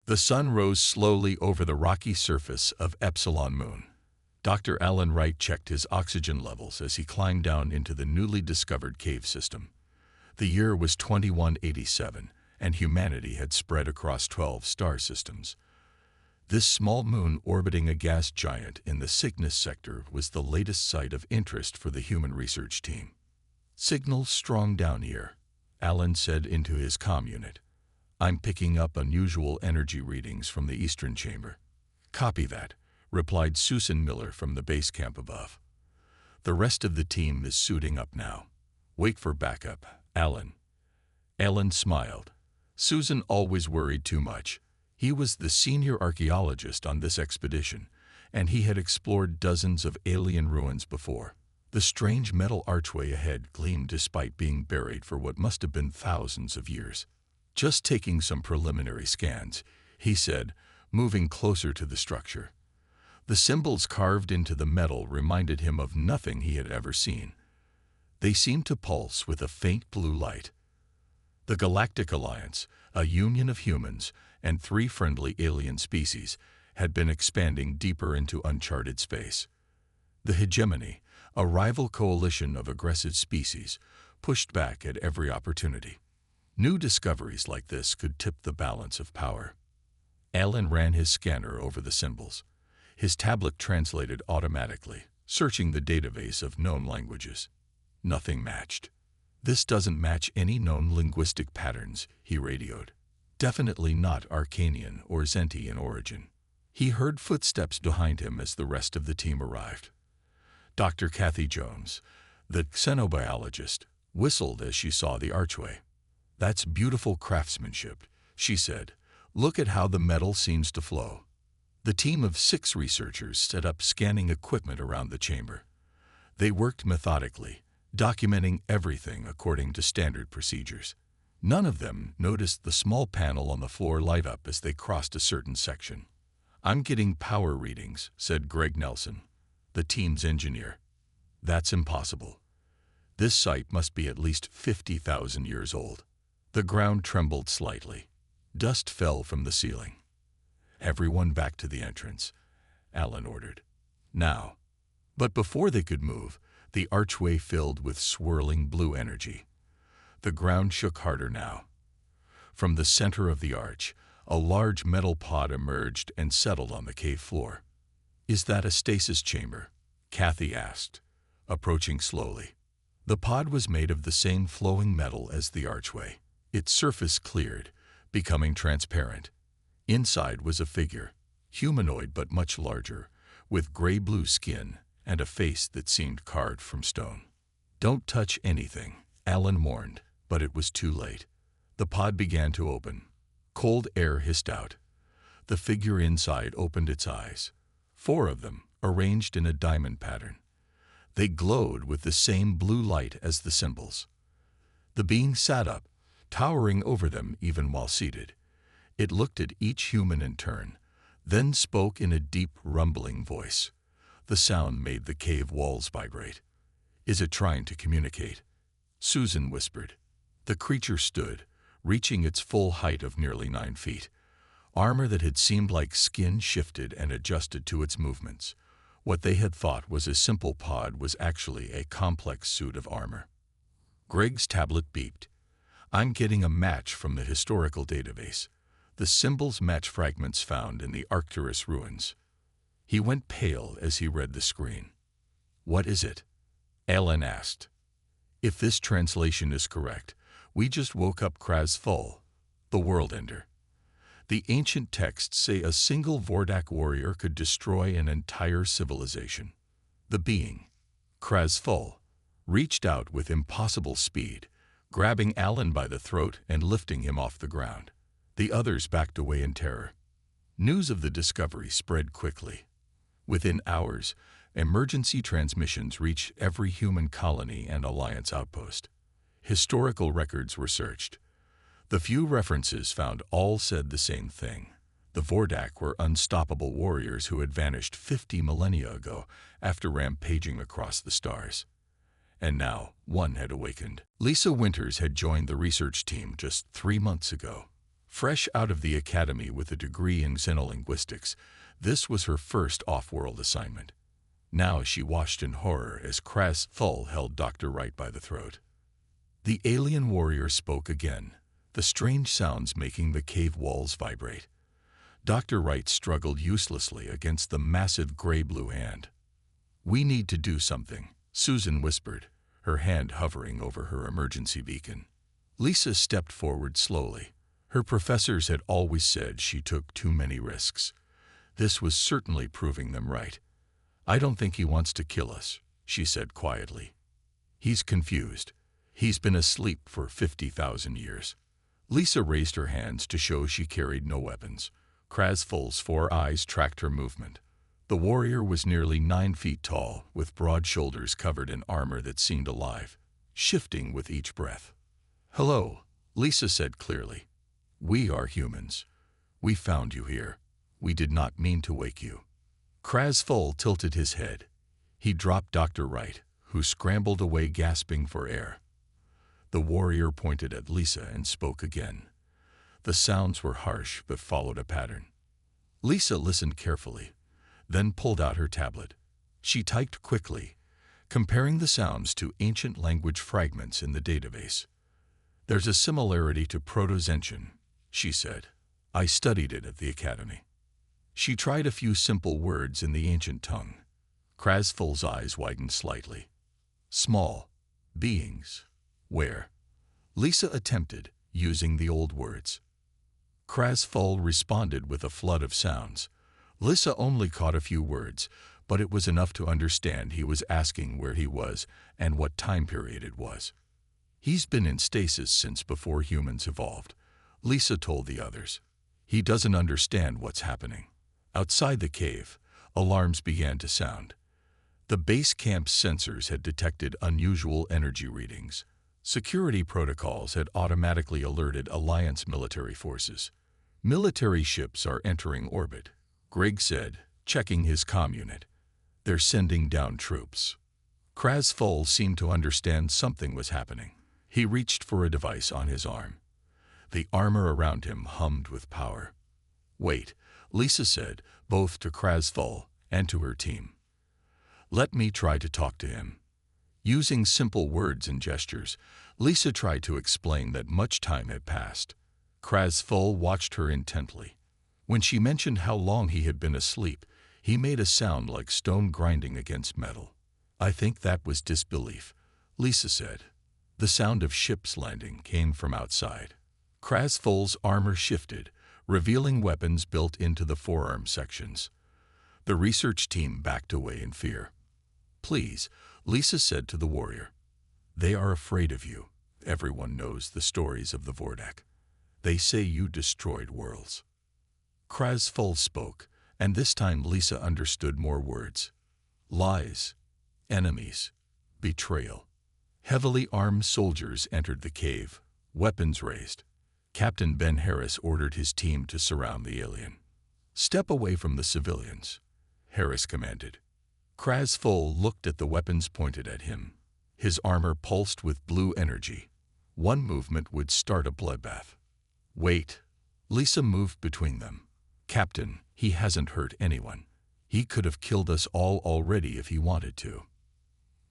The sun rose slowly over the rocky surface of Epsilon Moon. Dr. Alan Wright checked his oxygen levels as he climbed down into the newly discovered cave system. The year was 2187, and humanity had spread across 12 star systems. This small moon orbiting a gas giant in the Cygnus sector was the latest site of interest for the human research team. "Signals strong down here," Alan said into his comm unit. "I'm picking up unusual energy readings from the eastern chamber." "Copy that," replied Susan Miller from the base camp above. "The rest of the team is suiting up now. Wait for backup, Alan." Alan smiled. Susan always worried too much. He was the senior archaeologist on this expedition, and he had explored dozens of alien ruins before. The strange metal archway ahead gleamed despite being buried for what must have been thousands of years. "Just taking some preliminary scans," he said, moving closer to the structure. The symbols carved into the metal reminded him of nothing he had ever seen. They seemed to pulse with a faint blue light. The Galactic Alliance, a union of humans and 3 friendly alien species, had been expanding deeper into uncharted space. The Hegemony, a rival coalition of aggressive species, pushed back at every opportunity. New discoveries like this could tip the balance of power. Alan ran his scanner over the symbols. His tablet translated automatically, searching the database of known languages. Nothing matched. "This doesn't match any known linguistic patterns," he radioed. "Definitely not Arcanian or Zenti in origin." He heard footsteps behind him as the rest of the team arrived. Dr. Kathy Jones, the xenobiologist, whistled as she saw the archway. "That's beautiful craftsmanship," she said. "Look at how the metal seems to flow." The team of 6 researchers set up scanning equipment around the chamber. They worked methodically, documenting everything according to standard procedures. None of them noticed the small panel on the floor light up as they crossed a certain section. "I'm getting power readings," said Greg Nelson, the team's engineer. "That's impossible. This site must be at least 50,000 years old." The ground trembled slightly. Dust fell from the ceiling. "Everyone back to the entrance," Alan ordered. "Now." But before they could move, the archway filled with swirling blue energy. The ground shook harder now. From the center of the arch, a large metal pod emerged and settled on the cave floor. "Is that a stasis chamber?" Kathy asked, approaching slowly. The pod was made of the same flowing metal as the archway. Its surface cleared, becoming transparent. Inside was a figure, humanoid but much larger, with gray-blue skin and a face that seemed carved from stone. "Don't touch anything," Alan warned, but it was too late. The pod began to open. Cold air hissed out. The figure inside opened its eyes, 4 of them, arranged in a diamond pattern. They glowed with the same blue light as the symbols. The being sat up, towering over them even while seated. It looked at each human in turn, then spoke in a deep, rumbling voice. The sound made the cave walls vibrate. "Is it trying to communicate?" Susan whispered. The creature stood, reaching its full height of nearly 9 feet. Armor that had seemed like skin shifted and adjusted to its movements. What they had thought was a simple pod was actually a complex suit of armor. Greg's tablet beeped. "I'm getting a match from the historical database. The symbols match fragments found in the Arcturus ruins." He went pale as he read the screen. "What is it?" Alan asked. "If this translation is correct, we just woke up Kraz-Thul, the world ender. The ancient texts say a single Vordak warrior could destroy an entire civilization." The being, Kraz-Thul, reached out with impossible speed, grabbing Alan by the throat and lifting him off the ground. The others backed away in terror. News of the discovery spread quickly. Within hours, emergency transmissions reached every human colony and Alliance outpost. Historical records were searched. The few references found all said the same thing. The Vordak were unstoppable warriors who had vanished 50 millennia ago after rampaging across the stars. And now, one had awakened. Lisa Winters had joined the research team just 3 months ago. Fresh out of the academy with a degree in xenolinguistics, this was her first off-world assignment. Now she watched in horror as Kraz Thul held Dr. Wright by the throat. The alien warrior spoke again, the strange sounds making the cave walls vibrate. Dr. Wright struggled uselessly against the massive gray-blue hand. "We need to do something," Susan whispered, her hand hovering over her emergency beacon. Lisa stepped forward slowly. Her professors had always said she took too many risks. This was certainly proving them right. "I don't think he wants to kill us," she said quietly. "He's confused. He's been asleep for 50,000 years." Lisa raised her hands to show she carried no weapons. Kraz Thul's 4 eyes tracked her movement. The warrior was nearly 9 feet tall, with broad shoulders covered in armor that seemed alive, shifting with each breath. "Hello," Lisa said clearly. "We are humans. We found you here. We did not mean to wake you." Kraz Thul tilted his head. He dropped Dr. Wright, who scrambled away gasping for air. The warrior pointed at Lisa and spoke again. The sounds were harsh but followed a pattern. Lisa listened carefully, then pulled out her tablet. She typed quickly, comparing the sounds to ancient language fragments in the database. "There's a similarity to Proto-Zentian," she said. "I studied it at the academy." She tried a few simple words in the ancient tongue. Kraz Thul's eyes widened slightly. "Small beings. Where?" Lisa attempted, using the old words. Kraz Thul responded with a flood of sounds. Lisa only caught a few words, but it was enough to understand he was asking where he was and what time period it was. "He's been in stasis since before humans evolved," Lisa told the others. "He doesn't understand what's happening." Outside the cave, alarms began to sound. The base camp's sensors had detected unusual energy readings. Security protocols had automatically alerted Alliance military forces. "Military ships are entering orbit," Greg said, checking his comm unit. "They're sending down troops." Kraz Thul seemed to understand something was happening. He reached for a device on his arm. The armor around him hummed with power. "Wait," Lisa said, both to Kraz Thul and to her team. "Let me try to talk to him." Using simple words and gestures, Lisa tried to explain that much time had passed. Kraz Thul watched her intently. When she mentioned how long he had been asleep, he made a sound like stone grinding against metal. "I think that was disbelief," Lisa said. The sound of ships landing came from outside. Kraz Thul's armor shifted, revealing weapons built into the forearm sections. The research team backed away in fear. "Please," Lisa said to the warrior. "They are afraid of you. Everyone knows the stories of the Vordak. They say you destroyed worlds." Kraz Thul spoke, and this time Lisa understood more words. Lies, enemies, betrayal. Heavily armed soldiers entered the cave, weapons raised. Captain Ben Harris ordered his team to surround the alien. "Step away from the civilians," Harris commanded. Kraz Thul looked at the weapons pointed at him. His armor pulsed with blue energy. One movement would start a bloodbath. "Wait." Lisa moved between them. "Captain, he hasn't hurt anyone. He could have killed us all already if he wanted to."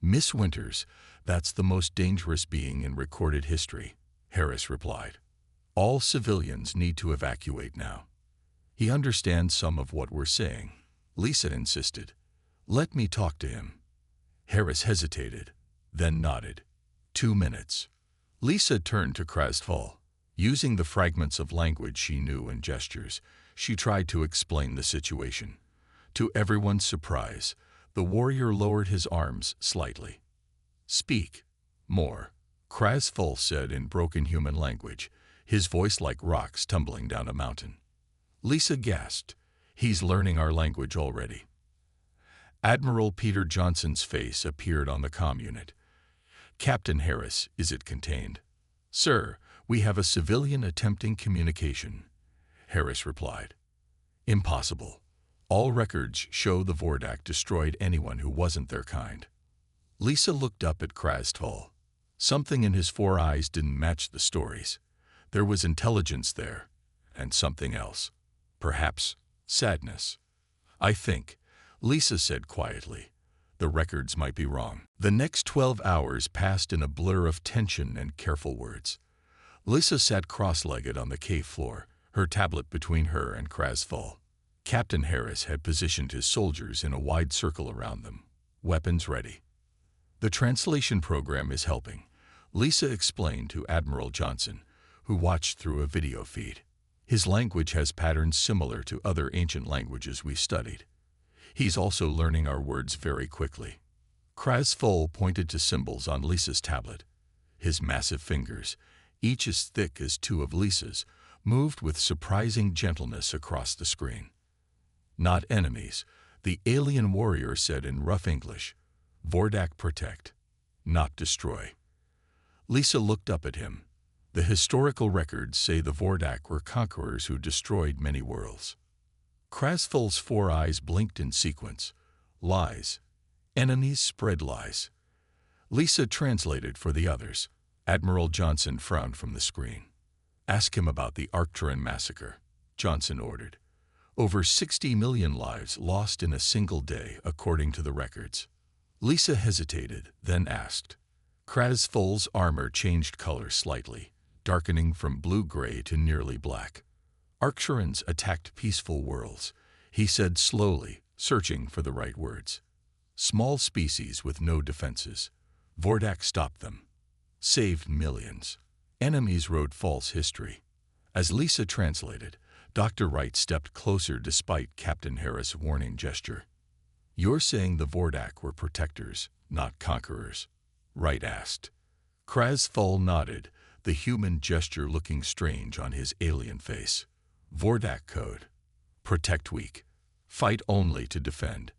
"Miss Winters, that's the most dangerous being in recorded history," Harris replied. "All civilians need to evacuate now." "He understands some of what we're saying," Lisa insisted. "Let me talk to him." Harris hesitated, then nodded. 2 minutes. Lisa turned to Kraz Thul. Using the fragments of language she knew and gestures, she tried to explain the situation. To everyone's surprise, the warrior lowered his arms slightly. "Speak more," Kraz Thul said in broken human language, his voice like rocks tumbling down a mountain. Lisa gasped. "He's learning our language already." Admiral Peter Johnson's face appeared on the comm unit. "Captain Harris, is it contained?" "Sir, we have a civilian attempting communication," Harris replied. "Impossible. All records show the Vordak destroyed anyone who wasn't their kind." Lisa looked up at Kraz Thul. Something in his 4 eyes didn't match the stories. There was intelligence there, and something else. Perhaps sadness. I think, Lisa said quietly. The records might be wrong. The next 12 hours passed in a blur of tension and careful words. Lisa sat cross-legged on the cave floor, her tablet between her and Krasful. Captain Harris had positioned his soldiers in a wide circle around them, weapons ready. The translation program is helping, Lisa explained to Admiral Johnson, who watched through a video feed. His language has patterns similar to other ancient languages we studied. He's also learning our words very quickly. Krasful pointed to symbols on Lisa's tablet. His massive fingers, each as thick as two of Lisa's, moved with surprising gentleness across the screen. Not enemies, the alien warrior said in rough English. Vordak protect, not destroy. Lisa looked up at him. The historical records say the Vordak were conquerors who destroyed many worlds. Krasful's 4 eyes blinked in sequence. Lies. Enemies spread lies. Lisa translated for the others. Admiral Johnson frowned from the screen. Ask him about the Arcturus massacre, Johnson ordered. Over 60 million lives lost in a single day, according to the records. Lisa hesitated, then asked. Krasful's armor changed color slightly, darkening from blue-gray to nearly black. Arcturans attacked peaceful worlds, he said slowly, searching for the right words. Small species with no defenses. Vordak stopped them. Saved millions. Enemies wrote false history. As Lisa translated, Dr. Wright stepped closer despite Captain Harris' warning gesture. You're saying the Vordak were protectors, not conquerors? Wright asked. Krasful nodded, the human gesture looking strange on his alien face. Vordak code. Protect weak. Fight only to defend.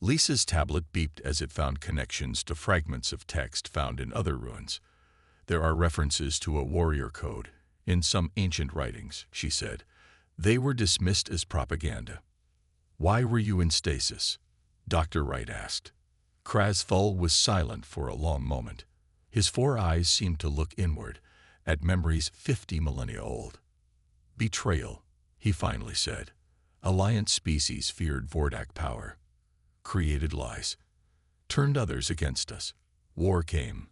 Lisa's tablet beeped as it found connections to fragments of text found in other ruins. There are references to a warrior code in some ancient writings, she said. They were dismissed as propaganda. Why were you in stasis? Dr. Wright asked. Krasful was silent for a long moment. His 4 eyes seemed to look inward, at memories 50 millennia old. Betrayal, he finally said. Alliance species feared Vordak power. Created lies. Turned others against us. War came.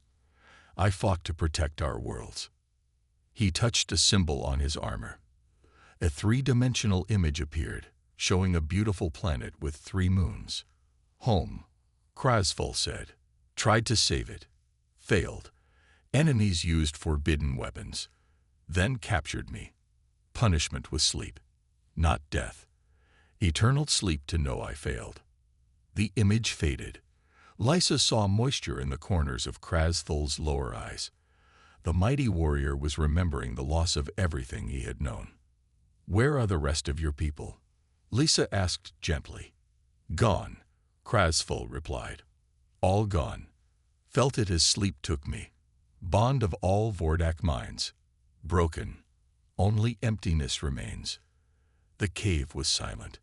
I fought to protect our worlds. He touched a symbol on his armor. A 3-dimensional image appeared, showing a beautiful planet with 3 moons. Home, Krasful said. Tried to save it. Failed. Enemies used forbidden weapons. Then captured me. Punishment was sleep, not death. Eternal sleep to know I failed. The image faded. Lisa saw moisture in the corners of Krasful's lower eyes. The mighty warrior was remembering the loss of everything he had known. Where are the rest of your people? Lisa asked gently. Gone, Krasful replied. All gone. Felt it as sleep took me. Bond of all Vordak minds. Broken. Only emptiness remains. The cave was silent.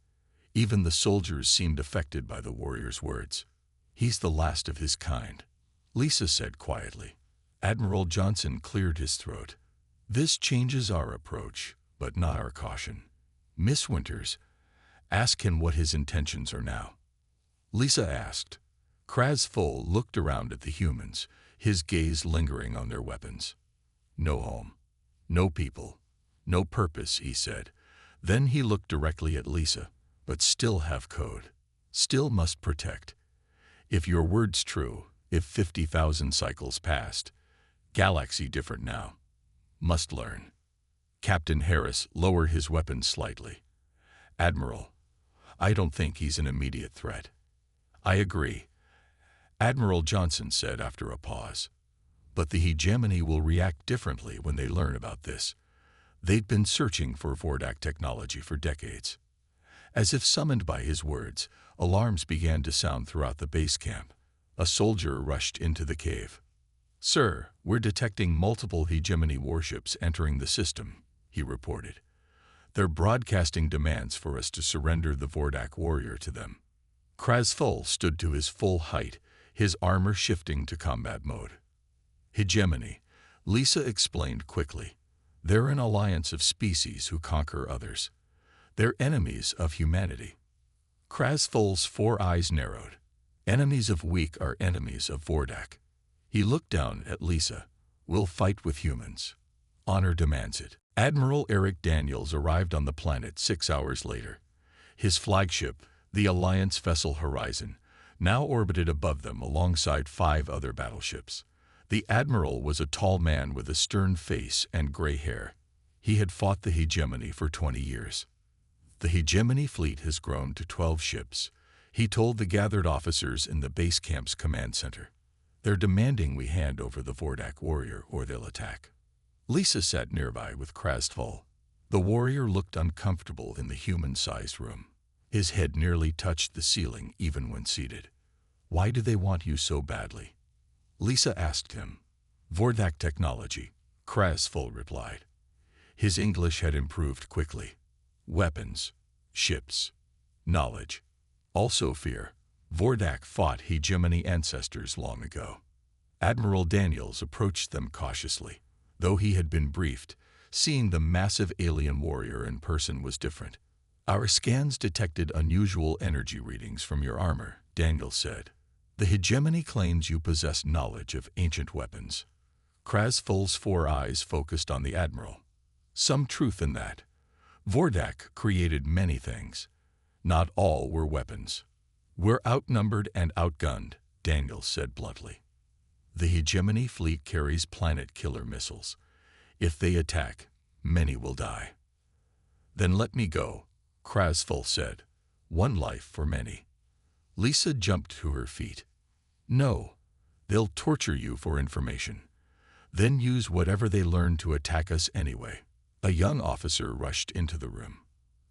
Even the soldiers seemed affected by the warrior's words. He's the last of his kind, Lisa said quietly. Admiral Johnson cleared his throat. This changes our approach, but not our caution. Miss Winters, ask him what his intentions are now. Lisa asked. Krasful looked around at the humans, his gaze lingering on their weapons. No home, no people, no purpose, he said. Then he looked directly at Lisa. But still have code. Still must protect. If your word's true, if 50,000 cycles passed, galaxy different now. Must learn. Captain Harris lowered his weapon slightly. Admiral, I don't think he's an immediate threat. I agree, Admiral Johnson said after a pause. But the hegemony will react differently when they learn about this. They'd been searching for Vordak technology for decades. As if summoned by his words, alarms began to sound throughout the base camp. A soldier rushed into the cave. Sir, we're detecting multiple hegemony warships entering the system, he reported. They're broadcasting demands for us to surrender the Vordak warrior to them. Krasful stood to his full height, his armor shifting to combat mode. Hegemony, Lisa explained quickly. They're an alliance of species who conquer others. They're enemies of humanity. Krasvol's 4 eyes narrowed. Enemies of weak are enemies of Vordak. He looked down at Lisa. We'll fight with humans. Honor demands it. Admiral Eric Daniels arrived on the planet 6 hours later. His flagship, the Alliance vessel Horizon, now orbited above them alongside 5 other battleships. The admiral was a tall man with a stern face and gray hair. He had fought the hegemony for 20 years. The hegemony fleet has grown to 12 ships, he told the gathered officers in the base camp's command center. They're demanding we hand over the Vordak warrior or they'll attack. Lisa sat nearby with Krasvol. The warrior looked uncomfortable in the human-sized room. His head nearly touched the ceiling even when seated. Why do they want you so badly? Lisa asked him. Vordak technology, Krasvol replied. His English had improved quickly. Weapons, ships, knowledge. Also fear. Vordak fought hegemony ancestors long ago. Admiral Daniels approached them cautiously. Though he had been briefed, seeing the massive alien warrior in person was different. Our scans detected unusual energy readings from your armor, Daniels said. The hegemony claims you possess knowledge of ancient weapons. Krasvol's 4 eyes focused on the admiral. Some truth in that. Vordak created many things. Not all were weapons. We're outnumbered and outgunned, Daniels said bluntly. The hegemony fleet carries planet-killer missiles. If they attack, many will die. Then let me go, Krasvol said. One life for many. Lisa jumped to her feet. No, they'll torture you for information. Then use whatever they learn to attack us anyway. A young officer rushed into the room.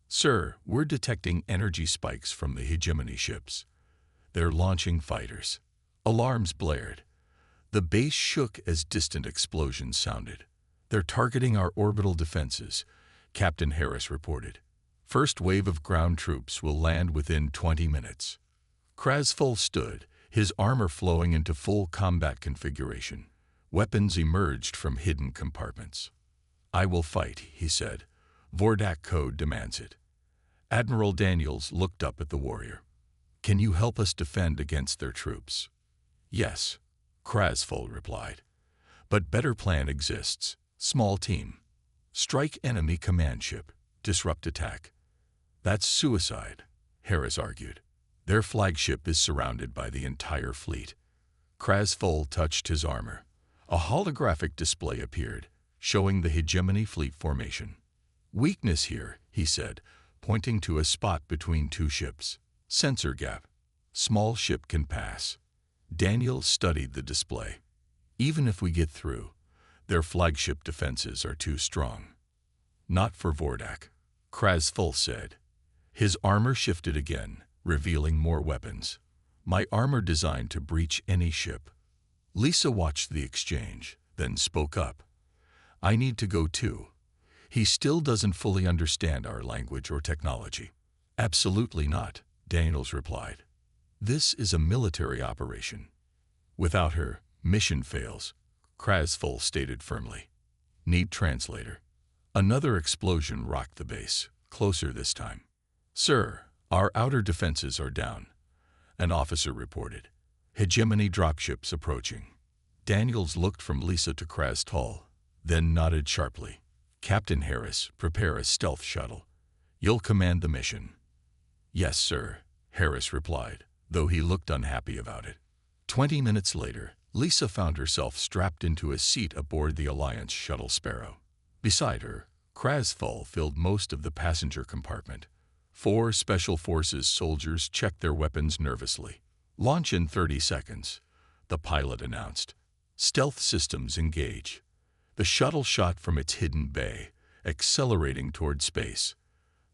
Sir, we're detecting energy spikes from the hegemony ships. They're launching fighters. Alarms blared. The base shook as distant explosions sounded. They're targeting our orbital defenses, Captain Harris reported. First wave of ground troops will land within 20 minutes. Krasvol stood, his armor flowing into full combat configuration. Weapons emerged from hidden compartments. I will fight, he said. Vordak code demands it. Admiral Daniels looked up at the warrior. Can you help us defend against their troops? Yes, Krasvol replied. But better plan exists. Small team. Strike enemy command ship. Disrupt attack. That's suicide, Harris argued. Their flagship is surrounded by the entire fleet. Krasvol touched his armor. A holographic display appeared, showing the hegemony fleet formation. Weakness here, he said, pointing to a spot between 2 ships. Sensor gap. Small ship can pass. Daniel studied the display. Even if we get through, their flagship defenses are too strong. Not for Vordak, Krasvol said. His armor shifted again, revealing more weapons. My armor designed to breach any ship. Lisa watched the exchange, then spoke up. I need to go too. He still doesn't fully understand our language or technology. Absolutely not, Daniels replied. This is a military operation. Without her, mission fails, Krasvol stated firmly. Need translator. Another explosion rocked the base, closer this time. Sir, our outer defenses are down, an officer reported. Hegemony dropships approaching. Daniels looked from Lisa to Krasvol, then nodded sharply. Captain Harris, prepare a stealth shuttle. You'll command the mission. Yes, sir, Harris replied, though he looked unhappy about it. 20 minutes later, Lisa found herself strapped into a seat aboard the Alliance shuttle Sparrow. Beside her, Krasvol filled most of the passenger compartment. 4 Special Forces soldiers checked their weapons nervously. Launch in 30 seconds, the pilot announced. Stealth systems engage. The shuttle shot from its hidden bay, accelerating toward space.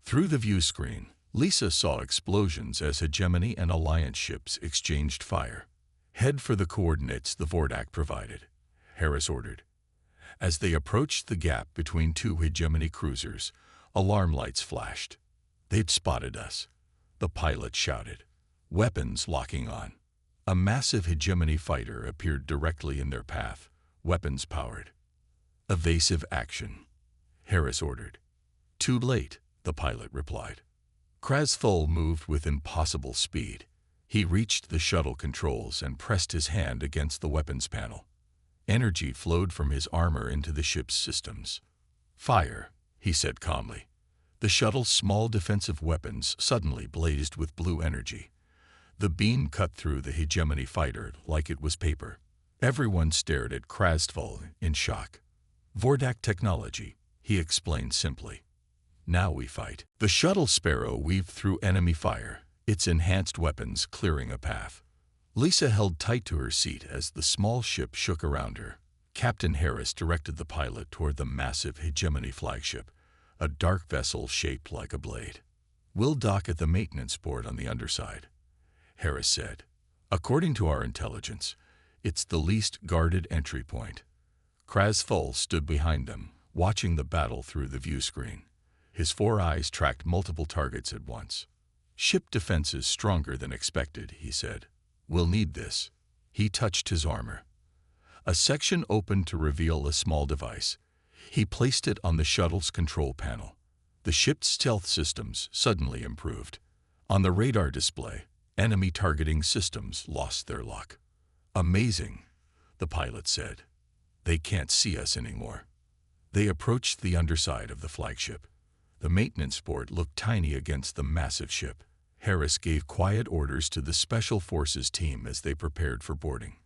Through the view screen, Lisa saw explosions as hegemony and Alliance ships exchanged fire. Head for the coordinates the Vordak provided, Harris ordered. As they approached the gap between 2 hegemony cruisers, alarm lights flashed. They'd spotted us, the pilot shouted, weapons locking on. A massive hegemony fighter appeared directly in their path, weapons powered. Evasive action. Harris ordered. Too late, the pilot replied. Krasful moved with impossible speed. He reached the shuttle controls and pressed his hand against the weapons panel. Energy flowed from his armor into the ship's systems. Fire, he said calmly. The shuttle's small defensive weapons suddenly blazed with blue energy. The beam cut through the hegemony fighter like it was paper. Everyone stared at Krasful in shock. Vordak technology, he explained simply. Now we fight. The shuttle Sparrow weaved through enemy fire, its enhanced weapons clearing a path. Lisa held tight to her seat as the small ship shook around her. Captain Harris directed the pilot toward the massive hegemony flagship, a dark vessel shaped like a blade. We'll dock at the maintenance port on the underside, Harris said. According to our intelligence, it's the least guarded entry point. Krasful stood behind them, watching the battle through the view screen. His 4 eyes tracked multiple targets at once. Ship defenses stronger than expected, he said. We'll need this. He touched his armor. A section opened to reveal a small device. He placed it on the shuttle's control panel. The ship's stealth systems suddenly improved. On the radar display, enemy targeting systems lost their lock. Amazing, the pilot said. They can't see us anymore. They approached the underside of the flagship. The maintenance port looked tiny against the massive ship. Harris gave quiet orders to the Special Forces team as they prepared for boarding.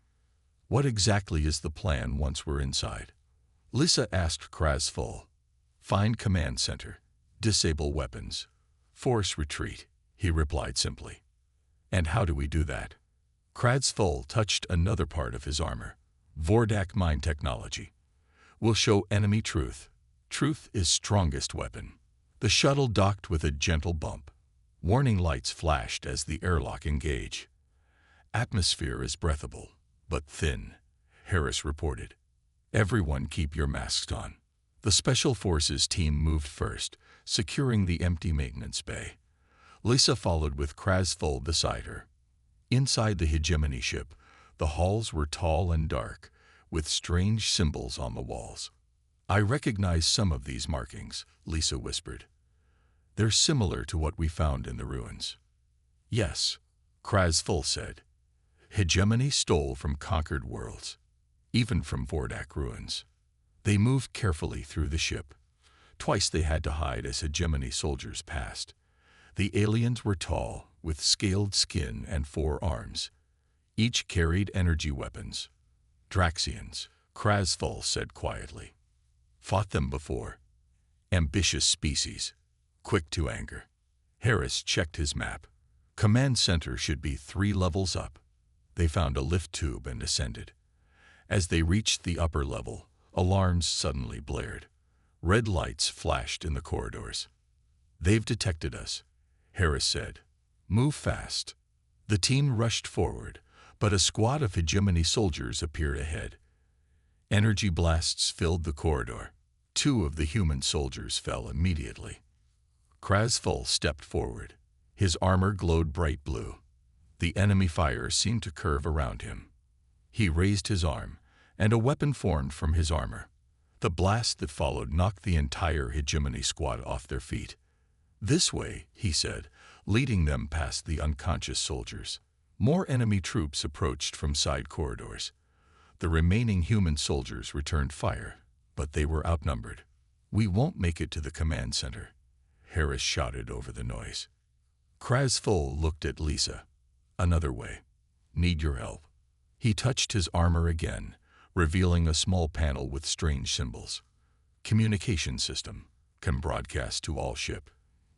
What exactly is the plan once we're inside? Lisa asked Krasful. Find command center. Disable weapons. Force retreat, he replied simply. And how do we do that? Krasful touched another part of his armor. Vordak mind technology. We'll show enemy truth. Truth is strongest weapon. The shuttle docked with a gentle bump. Warning lights flashed as the airlock engaged. Atmosphere is breathable, but thin, Harris reported. Everyone keep your masks on. The Special Forces team moved first, securing the empty maintenance bay. Lisa followed with Krasful beside her. Inside the hegemony ship, the halls were tall and dark, with strange symbols on the walls. I recognize some of these markings, Lisa whispered. They're similar to what we found in the ruins. Yes, Krasful said. Hegemony stole from conquered worlds, even from Vordak ruins. They moved carefully through the ship. Twice they had to hide as hegemony soldiers passed. The aliens were tall, with scaled skin and 4 arms. Each carried energy weapons. Draxians, Krasful said quietly. Fought them before. Ambitious species, quick to anger. Harris checked his map. Command center should be 3 levels up. They found a lift tube and ascended. As they reached the upper level, alarms suddenly blared. Red lights flashed in the corridors. They've detected us, Harris said. Move fast. The team rushed forward, but a squad of hegemony soldiers appeared ahead. Energy blasts filled the corridor. 2 of the human soldiers fell immediately. Krasful stepped forward. His armor glowed bright blue. The enemy fire seemed to curve around him. He raised his arm, and a weapon formed from his armor. The blast that followed knocked the entire hegemony squad off their feet. This way, he said, leading them past the unconscious soldiers. More enemy troops approached from side corridors. The remaining human soldiers returned fire, but they were outnumbered. We won't make it to the command center, Harris shouted over the noise. Krasful looked at Lisa. Another way. Need your help. He touched his armor again, revealing a small panel with strange symbols. Communication system. Can broadcast to all ship.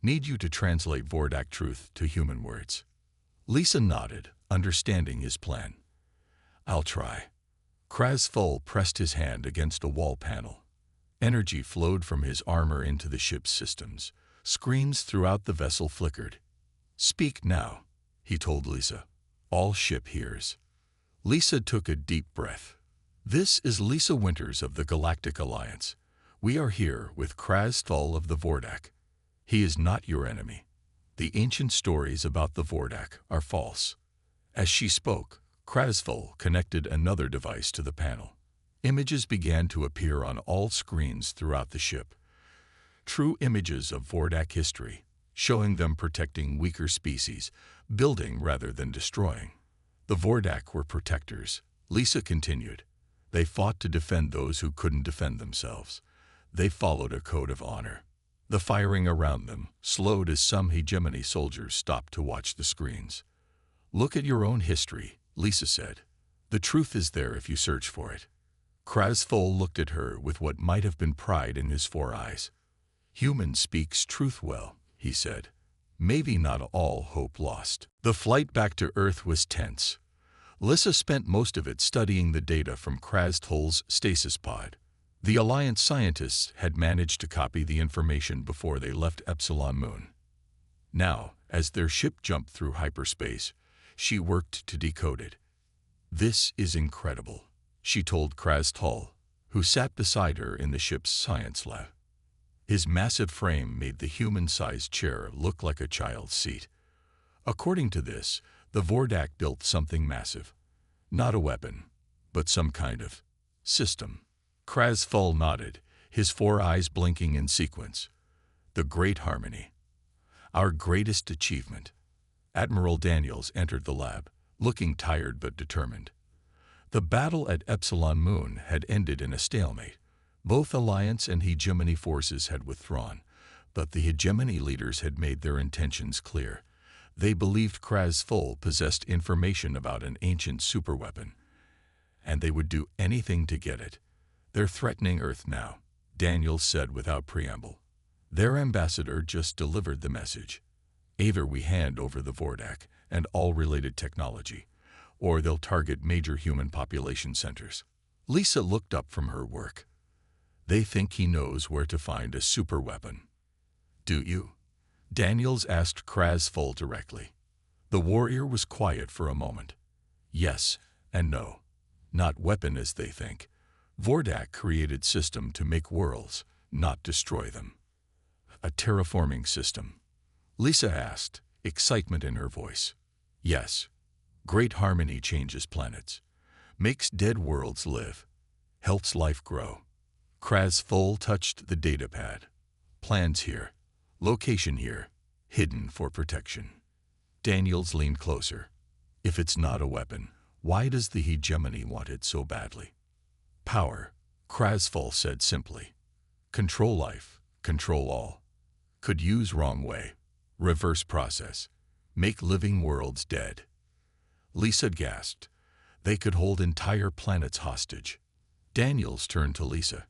Need you to translate Vordak truth to human words. Lisa nodded, understanding his plan. I'll try. Krasful pressed his hand against a wall panel. Energy flowed from his armor into the ship's systems. Screens throughout the vessel flickered. Speak now, he told Lisa. All ship hears. Lisa took a deep breath. This is Lisa Winters of the Galactic Alliance. We are here with Krasful of the Vordak. He is not your enemy. The ancient stories about the Vordak are false. As she spoke, Krasful connected another device to the panel. Images began to appear on all screens throughout the ship. true images of Vordak history, showing them protecting weaker species, building rather than destroying. The Vordak were protectors, Lisa continued. They fought to defend those who couldn't defend themselves. They followed a code of honor. The firing around them slowed as some hegemony soldiers stopped to watch the screens. Look at your own history, Lisa said. The truth is there if you search for it. Krasfol looked at her with what might have been pride in his 4 eyes. Human speaks truth well, he said. Maybe not all hope lost. The flight back to Earth was tense. Lisa spent most of it studying the data from Krasfol's stasis pod. The Alliance scientists had managed to copy the information before they left Epsilon Moon. Now, as their ship jumped through hyperspace, she worked to decode it. This is incredible, she told Krasfol, who sat beside her in the ship's science lab. His massive frame made the human-sized chair look like a child's seat. According to this, the Vordak built something massive. Not a weapon, but some kind of system. Krasfol nodded, his 4 eyes blinking in sequence. The Great Harmony. Our greatest achievement. Admiral Daniels entered the lab, looking tired but determined. The battle at Epsilon Moon had ended in a stalemate. Both Alliance and Hegemony forces had withdrawn, but the Hegemony leaders had made their intentions clear. They believed Krasfol possessed information about an ancient superweapon, and they would do anything to get it. They're threatening Earth now, Daniels said without preamble. Their ambassador just delivered the message. Either we hand over the Vordak and all related technology, or they'll target major human population centers. Lisa looked up from her work. They think he knows where to find a superweapon. Do you? Daniels asked Krasfol directly. The warrior was quiet for a moment. Yes and no. Not weapon as they think. Vordak created system to make worlds, not destroy them. A terraforming system? Lisa asked, excitement in her voice. Yes. Great Harmony changes planets, makes dead worlds live, helps life grow. Krasfol touched the datapad. Plans here, location here, hidden for protection. Daniels leaned closer. If it's not a weapon, why does the Hegemony want it so badly? Power, Krasfol said simply. Control life, control all. Could use wrong way. Reverse process. Make living worlds dead. Lisa gasped. They could hold entire planets hostage. Daniels turned to Lisa.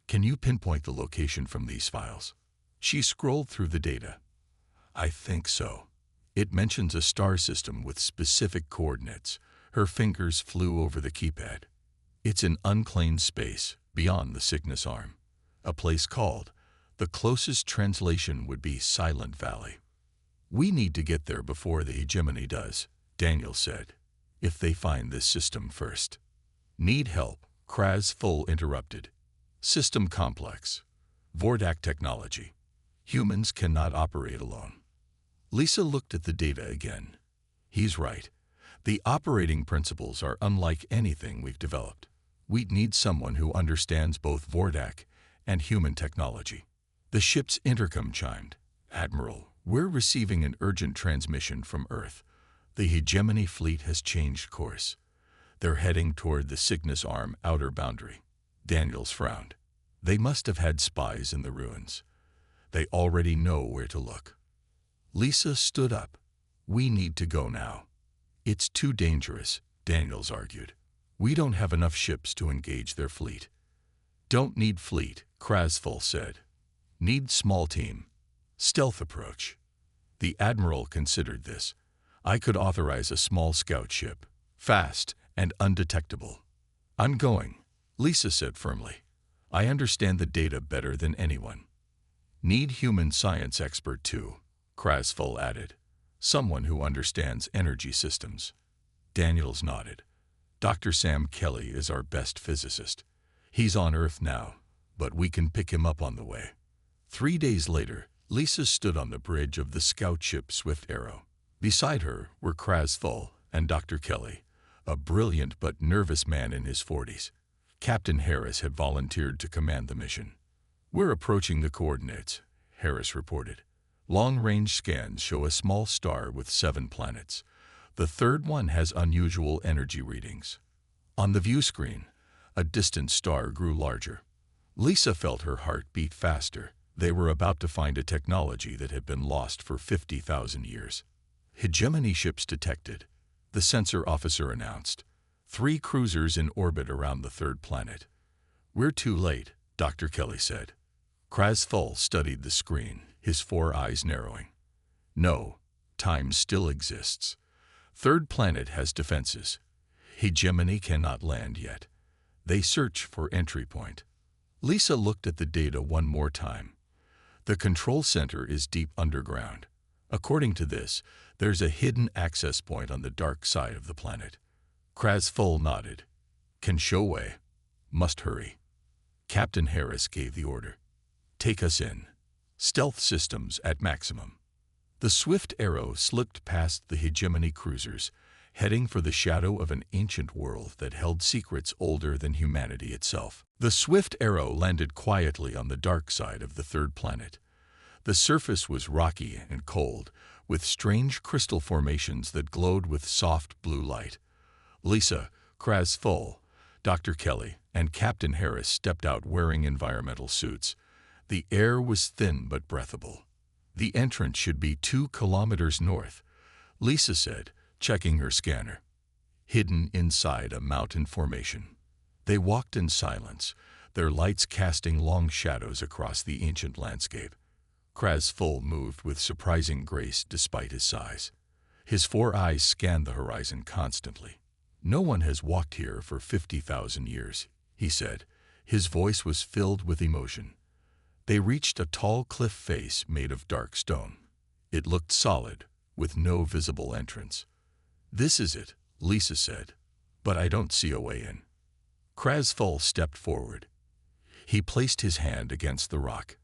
Can you pinpoint the location from these files? She scrolled through the data. I think so. It mentions a star system with specific coordinates. Her fingers flew over the keypad. It's in unclaimed space, beyond the Cygnus Arm. A place called, the closest translation would be Silent Valley. We need to get there before the Hegemony does, Daniel said. If they find this system first. Need help, Krasfol interrupted. System complex. Vordak technology. Humans cannot operate alone. Lisa looked at the data again. He's right. The operating principles are unlike anything we've developed. We'd need someone who understands both Vordak and human technology. The ship's intercom chimed. Admiral, we're receiving an urgent transmission from Earth. The Hegemony fleet has changed course. They're heading toward the Cygnus Arm outer boundary. Daniels frowned. They must have had spies in the ruins. They already know where to look. Lisa stood up. We need to go now. It's too dangerous, Daniels argued. We don't have enough ships to engage their fleet. Don't need fleet, Krasfol said. Need small team. Stealth approach. The Admiral considered this. I could authorize a small scout ship, fast and undetectable. I'm going, Lisa said firmly. I understand the data better than anyone. Need human science expert too, Krasfol added. Someone who understands energy systems. Daniels nodded. Dr. Sam Kelly is our best physicist. He's on Earth now, but we can pick him up on the way. 3 days later, Lisa stood on the bridge of the scout ship Swift Arrow. Beside her were Krasfol and Dr. Kelly, a brilliant but nervous man in his 40s. Captain Harris had volunteered to command the mission. We're approaching the coordinates, Harris reported. Long-range scans show a small star with 7 planets. The third one has unusual energy readings. On the view screen, a distant star grew larger. Lisa felt her heart beat faster. They were about to find a technology that had been lost for 50,000 years. Hegemony ships detected, the sensor officer announced. 3 cruisers in orbit around the third planet. We're too late, Dr. Kelly said. Krasthul studied the screen, his 4 eyes narrowing. No, time still exists. Third planet has defenses. Hegemony cannot land yet. They search for entry point. Lisa looked at the data one more time. The control center is deep underground. According to this, there's a hidden access point on the dark side of the planet. Krasthul nodded. Can show way. Must hurry. Captain Harris gave the order. Take us in. Stealth systems at maximum. The swift arrow slipped past the Hegemony cruisers, heading for the shadow of an ancient world that held secrets older than humanity itself. The swift arrow landed quietly on the dark side of the third planet. The surface was rocky and cold, with strange crystal formations that glowed with soft blue light. Lisa, Krasthul, Dr. Kelly, and Captain Harris stepped out wearing environmental suits. The air was thin but breathable. The entrance should be 2 kilometers north, Lisa said, checking her scanner. Hidden inside a mountain formation. They walked in silence, their lights casting long shadows across the ancient landscape. Krasthul moved with surprising grace despite his size. His 4 eyes scanned the horizon constantly. No one has walked here for 50,000 years, he said. His voice was filled with emotion. They reached a tall cliff face made of dark stone. It looked solid, with no visible entrance. This is it, Lisa said, but I don't see a way in. Krasthul stepped forward. He placed his hand against the rock.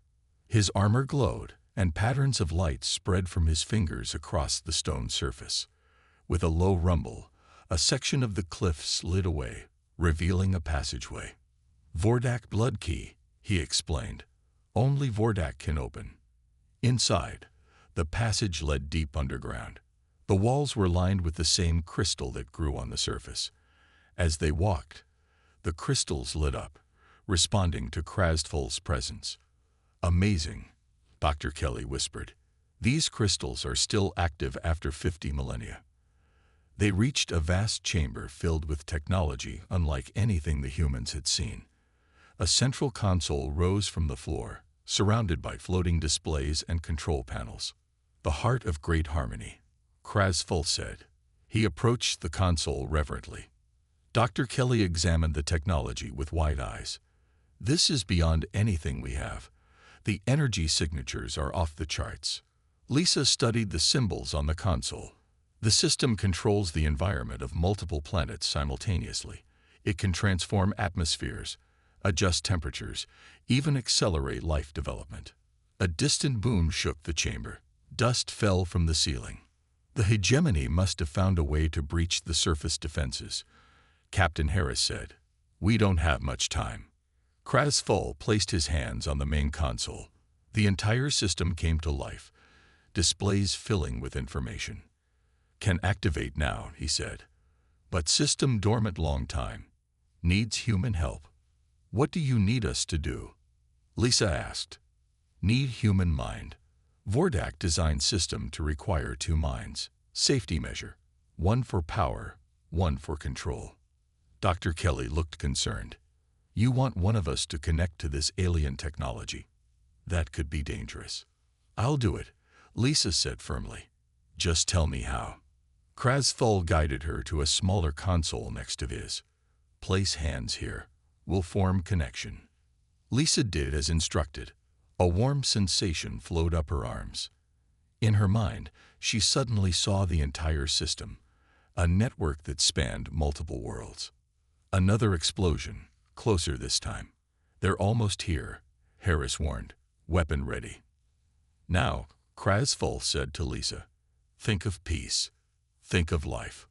His armor glowed, and patterns of light spread from his fingers across the stone surface. With a low rumble, a section of the cliff slid away, revealing a passageway. Vordak blood key, he explained. Only Vordak can open. Inside, the passage led deep underground. The walls were lined with the same crystal that grew on the surface. As they walked, the crystals lit up, responding to Krasthul's presence. Amazing, Dr. Kelly whispered. These crystals are still active after 50 millennia. They reached a vast chamber filled with technology unlike anything the humans had seen. A central console rose from the floor, surrounded by floating displays and control panels. The heart of great harmony, Krasthul said. He approached the console reverently. Dr. Kelly examined the technology with wide eyes. This is beyond anything we have. The energy signatures are off the charts. Lisa studied the symbols on the console. The system controls the environment of multiple planets simultaneously. It can transform atmospheres, adjust temperatures, even accelerate life development. A distant boom shook the chamber. Dust fell from the ceiling. The Hegemony must have found a way to breach the surface defenses, Captain Harris said. We don't have much time. Krasthul placed his hands on the main console. The entire system came to life, displays filling with information. Can activate now, he said. But system dormant long time. Needs human help. What do you need us to do? Lisa asked. Need human mind. Vordak designed system to require 2 minds. Safety measure. 1 for power, 1 for control. Dr. Kelly looked concerned. You want one of us to connect to this alien technology. That could be dangerous. I'll do it, Lisa said firmly. Just tell me how. Krasthul guided her to a smaller console next to his. Place hands here. We'll form connection. Lisa did as instructed. A warm sensation flowed up her arms. In her mind, she suddenly saw the entire system, a network that spanned multiple worlds. Another explosion, closer this time. They're almost here, Harris warned, weapon ready. Now, Krasthul said to Lisa, think of peace. Think of life.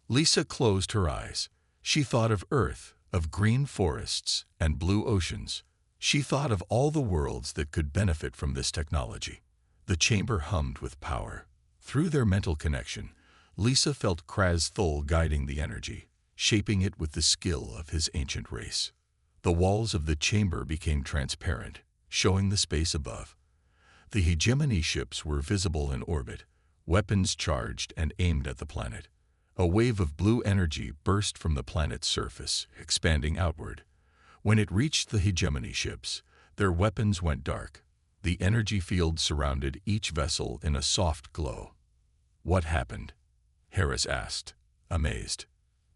Lisa closed her eyes. She thought of Earth, of green forests and blue oceans. She thought of all the worlds that could benefit from this technology. The chamber hummed with power. Through their mental connection, Lisa felt Kraz Thul guiding the energy, shaping it with the skill of his ancient race. The walls of the chamber became transparent, showing the space above. The hegemony ships were visible in orbit, weapons charged and aimed at the planet. A wave of blue energy burst from the planet's surface, expanding outward. When it reached the hegemony ships, their weapons went dark. The energy field surrounded each vessel in a soft glow. "What happened?" Harris asked, amazed.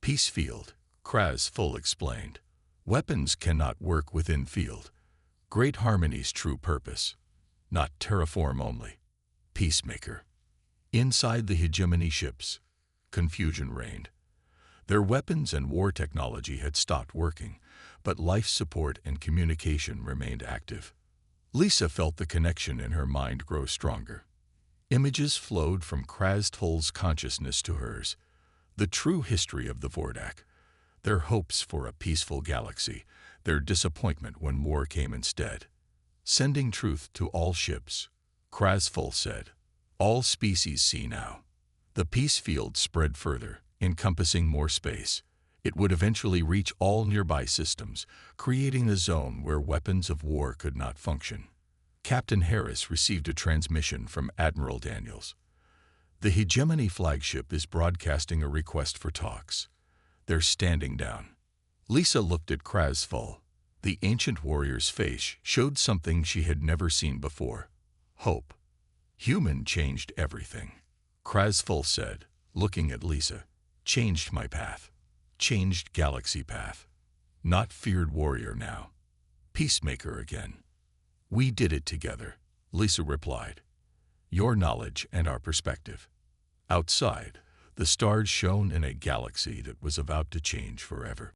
"Peace field," Kraz Thul explained. "Weapons cannot work within field. Great harmony's true purpose. Not terraform only. Peacemaker." Inside the hegemony ships, confusion reigned. Their weapons and war technology had stopped working, but life support and communication remained active. Lisa felt the connection in her mind grow stronger. Images flowed from Kraz Thul's consciousness to hers. The true history of the Vordak, their hopes for a peaceful galaxy, their disappointment when war came instead. Sending truth to all ships, Kraz Thul said. "All species see now." The peace field spread further, encompassing more space. It would eventually reach all nearby systems, creating a zone where weapons of war could not function. Captain Harris received a transmission from Admiral Daniels. "The hegemony flagship is broadcasting a request for talks. They're standing down." Lisa looked at Kraz Thul. The ancient warrior's face showed something she had never seen before. Hope. "Human changed everything," Kraz Thul said, looking at Lisa. "Changed my path. Changed galaxy path. Not feared warrior now. Peacemaker again." "We did it together," Lisa replied. "Your knowledge and our perspective." Outside, the stars shone in a galaxy that was about to change forever.